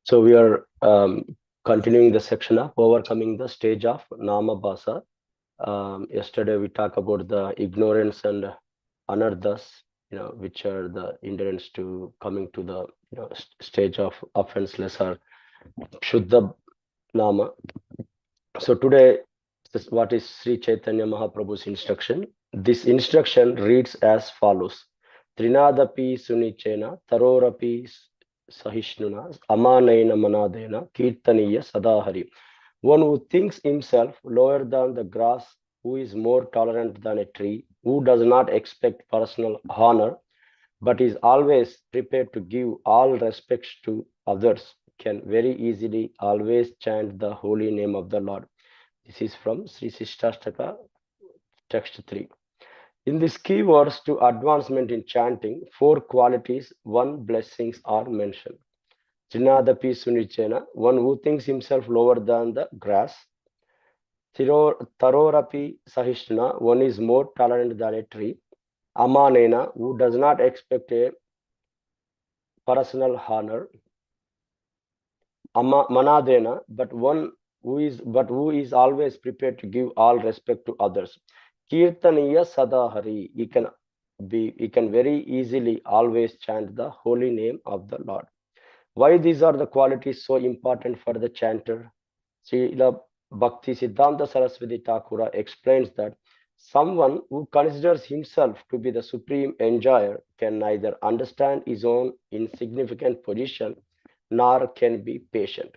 So we are continuing the section of overcoming the stage of Nama Bhasa. Yesterday we talked about the ignorance and anarthas, which are the hindrance to coming to the stage of offenseless or Shuddha Nama. So today, what is Sri Chaitanya Mahaprabhu's instruction? This instruction reads as follows: Trinadapi Sunichena Tarorapi Sahishnuna Amanena Manadena Kirtaniya Sadahari. One who thinks himself lower than the grass, who is more tolerant than a tree, who does not expect personal honor, but is always prepared to give all respects to others, can very easily always chant the holy name of the Lord. This is from Sri Sishtastaka, text 3. In these keywords to advancement in chanting, four qualities, one blessings are mentioned. Chinadapi Sunichena, one who thinks himself lower than the grass. Tarorapi Sahishtuna, one is more tolerant than a tree. Amanena, who does not expect a personal honor. Manadena, but who is always prepared to give all respect to others. Kirtaniya Sadahari, he can very easily always chant the holy name of the Lord. Why these are the qualities so important for the chanter? Srila Bhakti Siddhanta Saraswati Thakura explains that someone who considers himself to be the supreme enjoyer can neither understand his own insignificant position nor can be patient.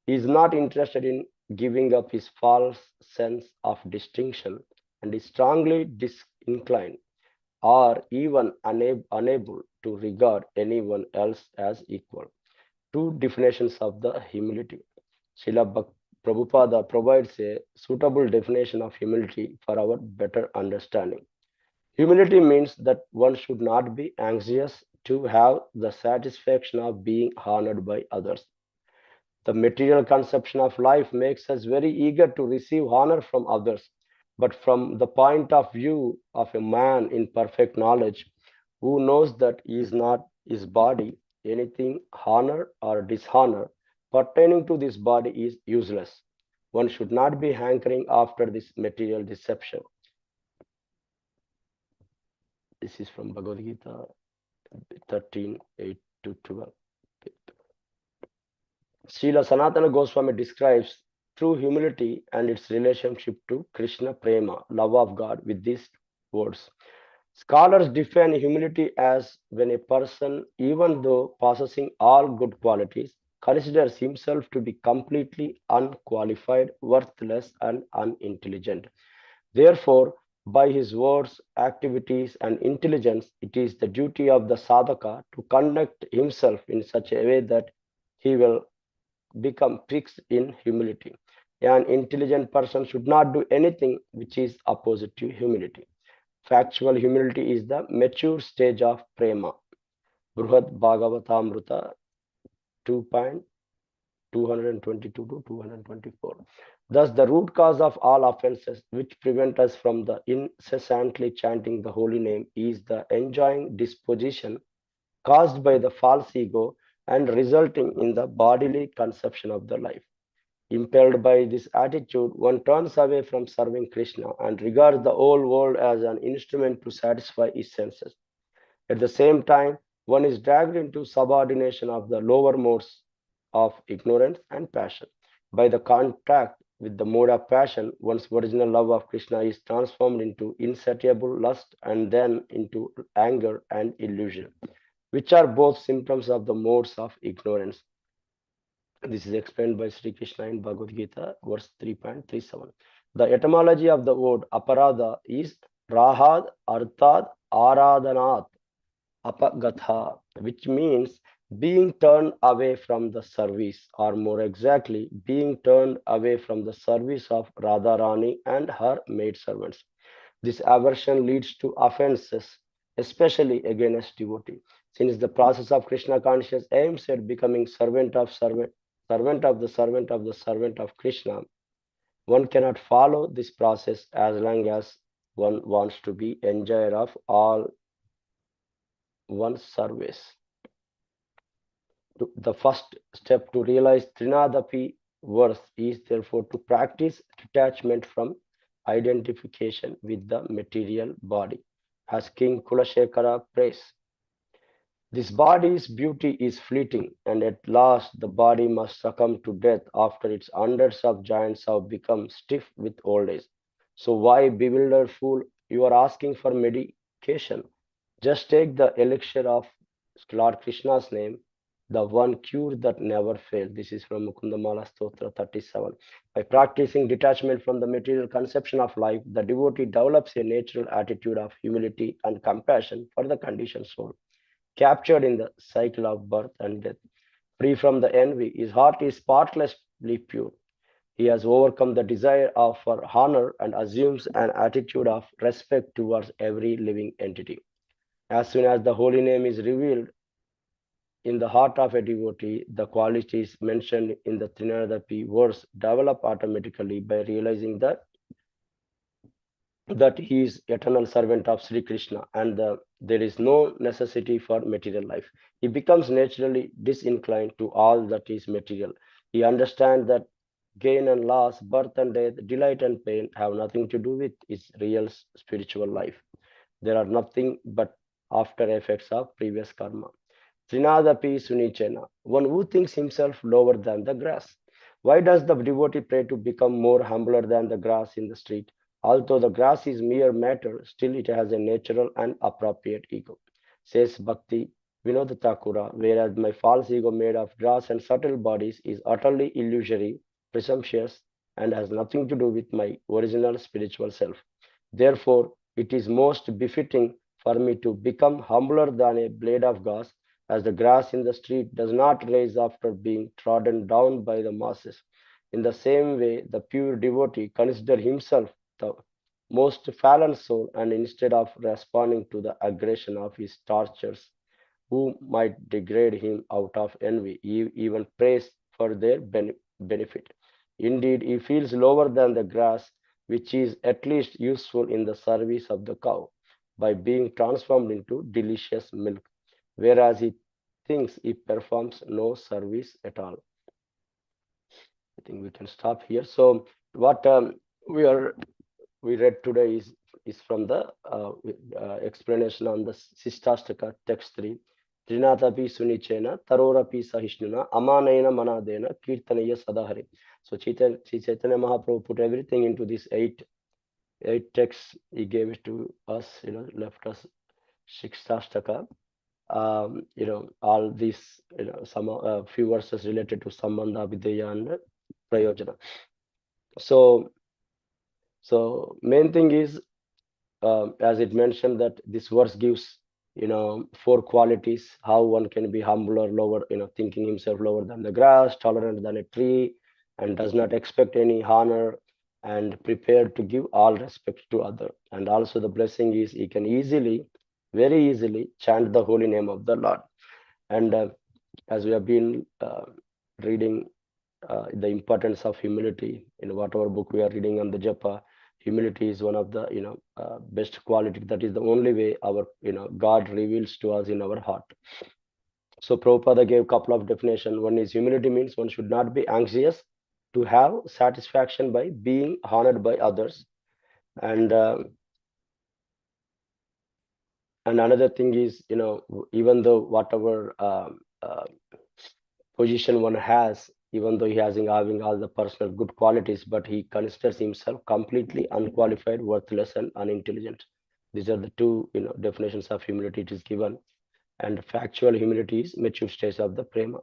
He is not interested in giving up his false sense of distinction and is strongly disinclined or even unable to regard anyone else as equal. Two definitions of the humility. Srila Prabhupada provides a suitable definition of humility for our better understanding. Humility means that one should not be anxious to have the satisfaction of being honored by others. The material conception of life makes us very eager to receive honor from others. But from the point of view of a man in perfect knowledge, who knows that he is not his body, anything honor or dishonor pertaining to this body is useless. One should not be hankering after this material deception. This is from Bhagavad Gita 13:8 to 12. Srila Sanatana Goswami describes true humility and its relationship to Krishna Prema, love of God, with these words. Scholars define humility as when a person, even though possessing all good qualities, considers himself to be completely unqualified, worthless, and unintelligent. Therefore, by his words, activities, and intelligence, it is the duty of the sadhaka to conduct himself in such a way that he will become fixed in humility. An intelligent person should not do anything which is opposite to humility. Factual humility is the mature stage of prema. Bruhad Bhagavatamrita 2.222 to 224. Thus, the root cause of all offenses which prevent us from the incessantly chanting the holy name is the enjoying disposition caused by the false ego and resulting in the bodily conception of the life. Impelled by this attitude, one turns away from serving Krishna and regards the whole world as an instrument to satisfy his senses. At the same time, one is dragged into subordination of the lower modes of ignorance and passion. By the contact with the mode of passion, one's original love of Krishna is transformed into insatiable lust and then into anger and illusion, which are both symptoms of the modes of ignorance. This is explained by Sri Krishna in Bhagavad Gita, verse 3.37. The etymology of the word aparadha is rahad artad aradhanat apagatha, which means being turned away from the service, or more exactly, being turned away from the service of Radharani and her maidservants. This aversion leads to offenses, especially against devotee. Since the process of Krishna conscious aims at becoming servant of the servant of the servant of Krishna, one cannot follow this process as long as one wants to be enjoyer of all one's service. The first step to realize Trinadapi worth is therefore to practice detachment from identification with the material body. As King Kulashekara prays, this body's beauty is fleeting, and at last the body must succumb to death after its hundreds of giants have become stiff with old age. So, why, bewildered fool, you are asking for medication? Just take the elixir of Lord Krishna's name, the one cure that never fails. This is from Mukundamala Stotra 37. By practicing detachment from the material conception of life, the devotee develops a natural attitude of humility and compassion for the conditioned soul captured in the cycle of birth and death. Free from the envy, his heart is spotlessly pure. He has overcome the desire of for honor and assumes an attitude of respect towards every living entity. As soon as the holy name is revealed in the heart of a devotee, the qualities mentioned in the Trinadapi verse develop automatically by realizing that he is eternal servant of Sri Krishna and there is no necessity for material life. He becomes naturally disinclined to all that is material. He understands that gain and loss, birth and death, delight and pain have nothing to do with his real spiritual life. There are nothing but after effects of previous karma. Trinadapi Sunichena, one who thinks himself lower than the grass. Why does the devotee pray to become more humbler than the grass in the street? Although the grass is mere matter, still it has a natural and appropriate ego. Says Bhakti Vinod Thakura, whereas my false ego made of grass and subtle bodies is utterly illusory, presumptuous, and has nothing to do with my original spiritual self. Therefore, it is most befitting for me to become humbler than a blade of grass as the grass in the street does not rise after being trodden down by the masses. In the same way, the pure devotee considers himself the most fallen soul, and instead of responding to the aggression of his torturers, who might degrade him out of envy, he even prays for their benefit. Indeed, he feels lower than the grass, which is at least useful in the service of the cow by being transformed into delicious milk, whereas he thinks he performs no service at all. I think we can stop here. So, what we are we read today is from the explanation on the Sistastaka text 3. Trinatapi Sunichena, Tarorapi Sahishnuna, Amanayana Manadena, Kirtanaya Sadahari. So Chaitanya Mahaprabhu put everything into these eight texts. He gave it to us, left us Shikshastaka. All these, some few verses related to Sambandha, Vidya, and Prayojana. So, main thing is, as it mentioned that this verse gives, four qualities how one can be humble or lower, thinking himself lower than the grass, tolerant than a tree, and does not expect any honor, and prepared to give all respect to other. And also the blessing is he can easily, very easily chant the holy name of the Lord. And as we have been reading the importance of humility in whatever book we are reading on the japa, humility is one of the best quality. That is the only way our God reveals to us in our heart. So Prabhupada gave a couple of definitions. One is humility means one should not be anxious to have satisfaction by being honored by others, and another thing is, even though whatever position one has, even though he has having all the personal good qualities, but he considers himself completely unqualified, worthless, and unintelligent. These are the two, definitions of humility it is given. And factual humility is mature stage of the prema.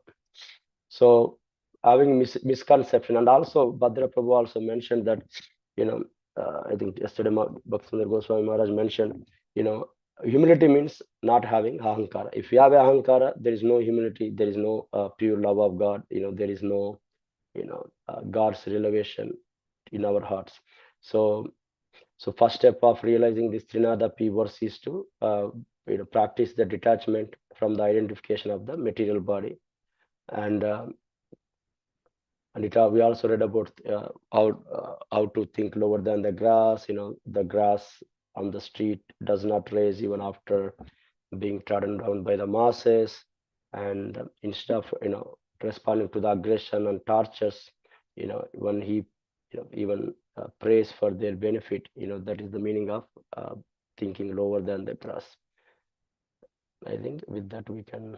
So having misconception, and also Bhadra Prabhu also mentioned that, I think yesterday Bhaktivinoda Goswami Maharaj mentioned, humility means not having ahankara. If you have ahankara, there is no humility, there is no pure love of God, there is no, God's revelation in our hearts. So first step of realizing this Trinadapi verse is to practice the detachment from the identification of the material body. And we also read about how to think lower than the grass. The grass on the street does not raise even after being trodden down by the masses. and instead of responding to the aggression and tortures, when he even prays for their benefit, that is the meaning of uh, thinking lower than the brass. I think with that we can